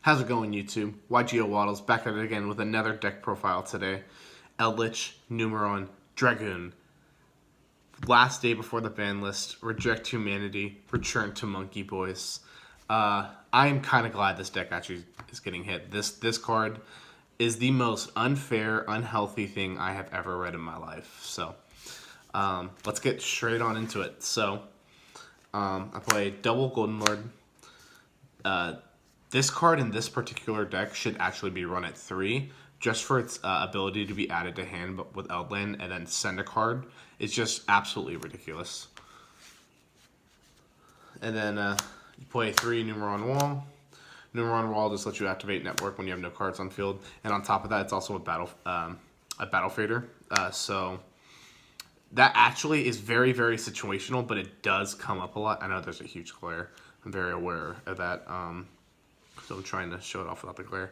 How's it going, YouTube? YGO Waddles back at it again with another deck profile today. Eldlich, Numeron, Dragoon. Last day before the ban list. Reject Humanity. Return to Monkey Boys. I am kind of glad this deck actually is getting hit. This card is the most unfair, unhealthy thing I have ever read in my life. So, let's get straight on into it. So, I play double Golden Lord. This card in this particular deck should actually be run at 3, just for its ability to be added to hand but with Outland and then send a card. It's just absolutely ridiculous. And then you play 3 Numeron Wall. Numeron Wall just lets you activate Network when you have no cards on field. And on top of that, it's also a battle fader. So that actually is very, very situational, but it does come up a lot. I know there's a huge glare. I'm very aware of that. So I'm trying to show it off without the glare.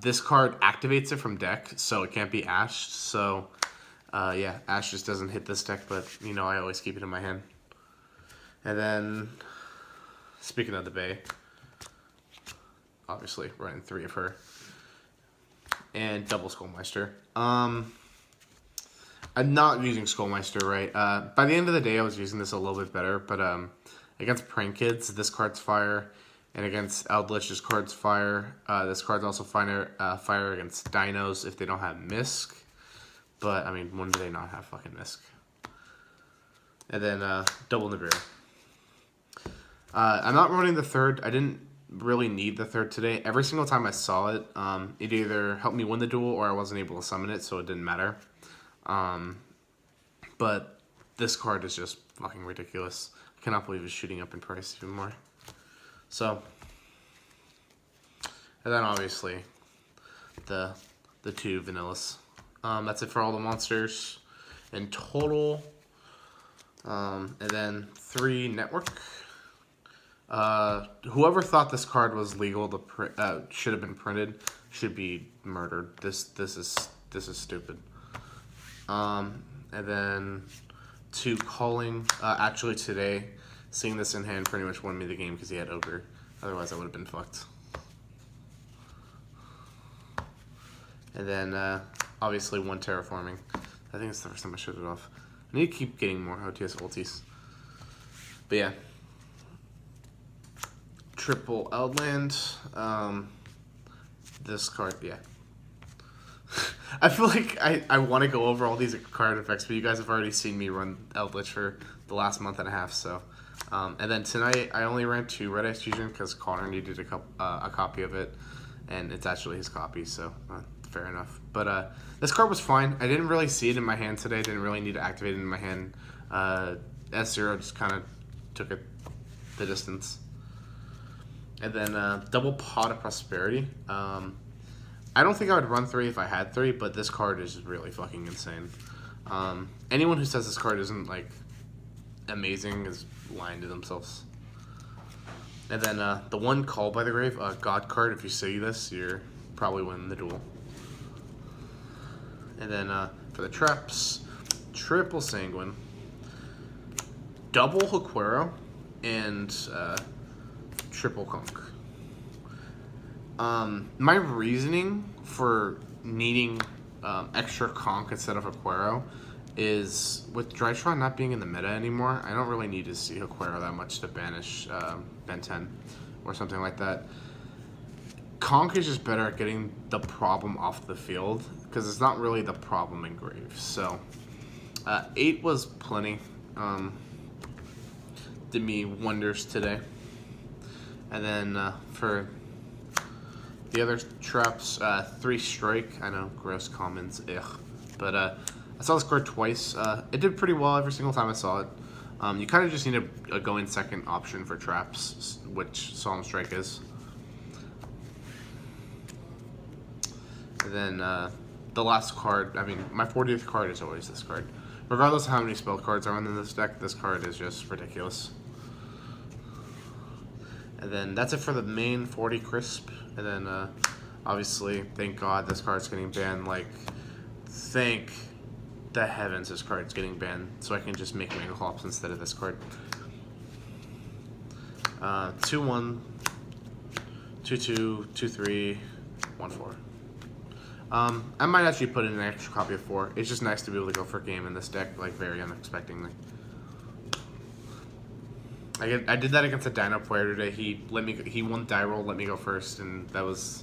This card activates it from deck, so it can't be ashed. So, yeah, ash just doesn't hit this deck, but, you know, I always keep it in my hand. And then, speaking of the Bay, obviously, running 3 of her. And double Skullmeister. I'm not using Skullmeister, right? By the end of the day, I was using this a little bit better, but against Prank Kids, this card's fire. And against Eldlich, this card's fire. This card's also fire against Dinos if they don't have Misk. But, I mean, when do they not have fucking Misk? And then double Nibiru. I'm not running the third. I didn't really need the third today. Every single time I saw it, it either helped me win the duel or I wasn't able to summon it, so it didn't matter. But this card is just fucking ridiculous. I cannot believe it's shooting up in price even more. So, and then obviously the 2 vanillas. That's it for all the monsters in total. And then 3 network. Whoever thought this card was legal to should have been printed should be murdered. This is stupid. And then 2 calling. Actually today, seeing this in hand pretty much won me the game because he had Ogre. Otherwise, I would have been fucked. And then, obviously, 1 Terraforming. I think it's the first time I showed it off. I need to keep getting more OTS ultis. But yeah. Triple Outland. This card, yeah. I feel like I want to go over all these card effects, but you guys have already seen me run Eldlich for the last month and a half, so... and then tonight, I only ran 2 Red Ice Fusion because Connor needed a copy of it, and it's actually his copy, so fair enough. But this card was fine. I didn't really see it in my hand today. Didn't really need to activate it in my hand. S0 just kind of took it the distance. And then double Pot of Prosperity. I don't think I would run 3 if I had 3, but this card is really fucking insane. Anyone who says this card isn't, like, amazing is lying to themselves. And then the 1 Call by the Grave, God card. If you see this, you're probably winning the duel. And then for the traps, triple Sanguine, double Haquero, and triple Conch. My reasoning for needing extra Conch instead of Haquero is with Drytron not being in the meta anymore, I don't really need to see Haquero that much to banish Ben 10 or something like that. Conch is just better at getting the problem off the field because it's not really the problem in Grave. So 8 was plenty. Did me wonders today. And then for the other traps, 3 Strike. I know, gross commons, ugh. But I saw this card twice. It did pretty well every single time I saw it. You kind of just need a go-in second option for traps, which Solemn Strike is. And then the last card, I mean, my 40th card is always this card. Regardless of how many spell cards are in this deck, this card is just ridiculous. And then that's it for the main 40 crisp. And then obviously, thank God this card's getting banned. Like, thank the heavens this card's getting banned, so I can just make Megaclops instead of this card. 2-1 2/2, 2/3, 1/4. I might actually put in an extra copy of 4. It's just nice to be able to go for a game in this deck, like, very unexpectedly. I did that against a Dino player today. He won die roll, let me go first, and that was,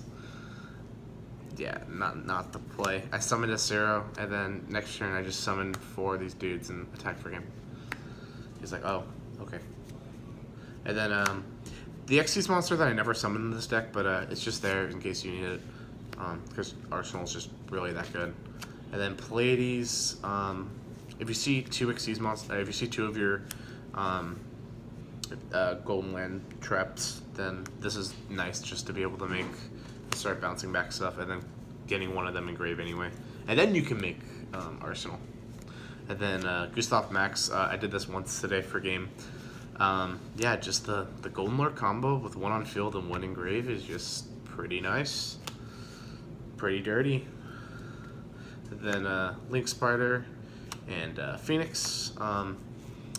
yeah, not the play. I summoned a 0, and then next turn I just summoned 4 of these dudes and attacked for him. He's like, oh, okay. And then the Xyz monster that I never summoned in this deck, but it's just there in case you need it, because Arsenal's just really that good. And then Pleiades. If you see 2 Xyz monsters, if you see 2 of your Golden Land traps, then this is nice just to be able to start bouncing back stuff, and then getting one of them in grave anyway. And then you can make Arsenal. And then Gustav Max, I did this once today for game. Yeah, just the Golden Lord combo with 1 on field and 1 in grave is just pretty nice. Pretty dirty. And then Link Spider and Phoenix.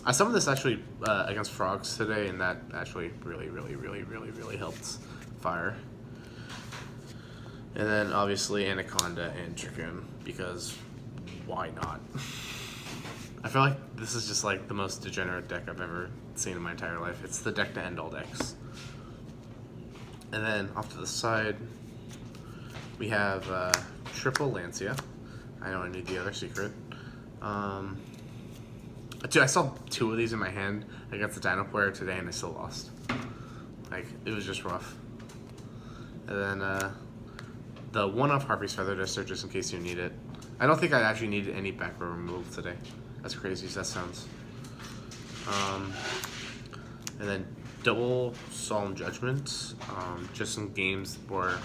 I summoned this actually against frogs today, and that actually really helped fire. And then obviously Anaconda and Dragoon, because why not? I feel like this is just like the most degenerate deck I've ever seen in my entire life. It's the deck to end all decks. And then off to the side, we have triple Lancia. I don't need the other secret. Dude, I saw 2 of these in my hand against the Dino player today, and I still lost. Like, it was just rough. And then the 1-off Harpy's Feather Duster, just in case you need it. I don't think I actually needed any back row removal today. As crazy as that sounds. And then double Solemn Judgment, just in games where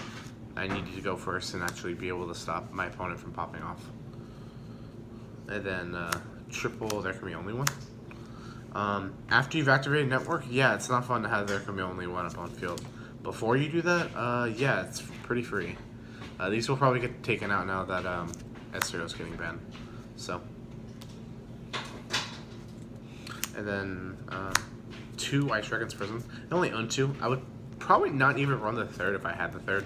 I needed to go first and actually be able to stop my opponent from popping off. And then triple There Can Be Only One. After you've activated Network, yeah, it's not fun to have There Can Be Only One up on field. Before you do that, yeah, it's pretty free. These will probably get taken out now that S0 is getting banned. So. And then 2 Ice Dragon's Prison. I only own 2. I would probably not even run the 3rd if I had the 3rd.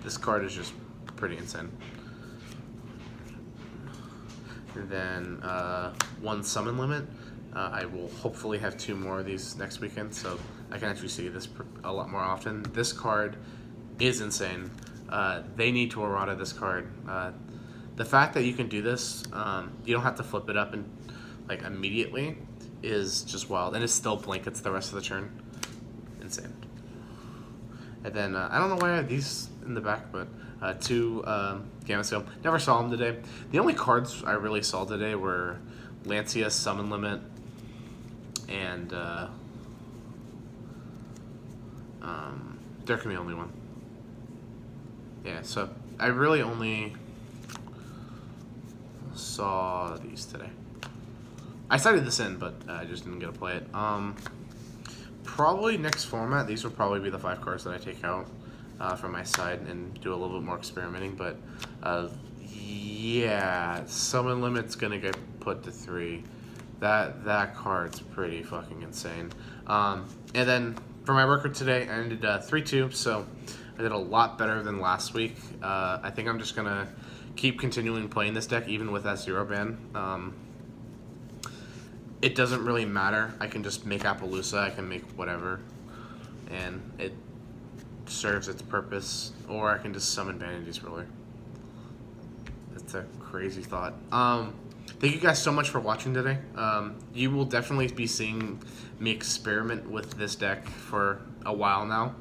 This card is just pretty insane. And then 1 Summon Limit. I will hopefully have 2 more of these next weekend, so I can actually see this a lot more often. This card is insane. They need to errata this card. The fact that you can do this, you don't have to flip it up and like immediately, is just wild, and it still blankets the rest of the turn. Insane. And then I don't know why I have these in the back, but 2 Gamma Seal. Never saw them today. The only cards I really saw today were Lancia, Summon Limit, and There Can Be Only One. Yeah, so I really only saw these today. I cited this in, but I just didn't get to play it. Probably next format, these will probably be the 5 cards that I take out from my side and do a little bit more experimenting. But yeah, Summon Limit's gonna get put to 3. That card's pretty fucking insane. And then for my record today, I ended 3-2, so I did a lot better than last week. I think I'm just gonna keep continuing playing this deck even with that 0 ban. It doesn't really matter. I can just make Appaloosa, I can make whatever, and it serves its purpose. Or I can just summon Vanity's Ruler. That's a crazy thought. Thank you guys so much for watching today. You will definitely be seeing me experiment with this deck for a while now.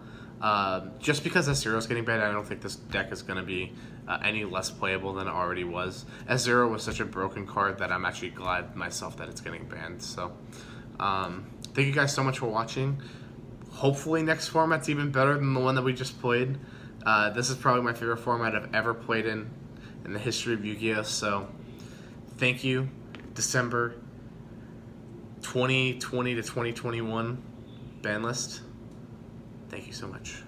Just because S0 is getting banned, I don't think this deck is going to be any less playable than it already was. S0 was such a broken card that I'm actually glad myself that it's getting banned. So, thank you guys so much for watching. Hopefully next format's even better than the one that we just played. This is probably my favorite format I've ever played in the history of Yu-Gi-Oh! So, thank you. December 2020 to 2021 ban list. Thank you so much.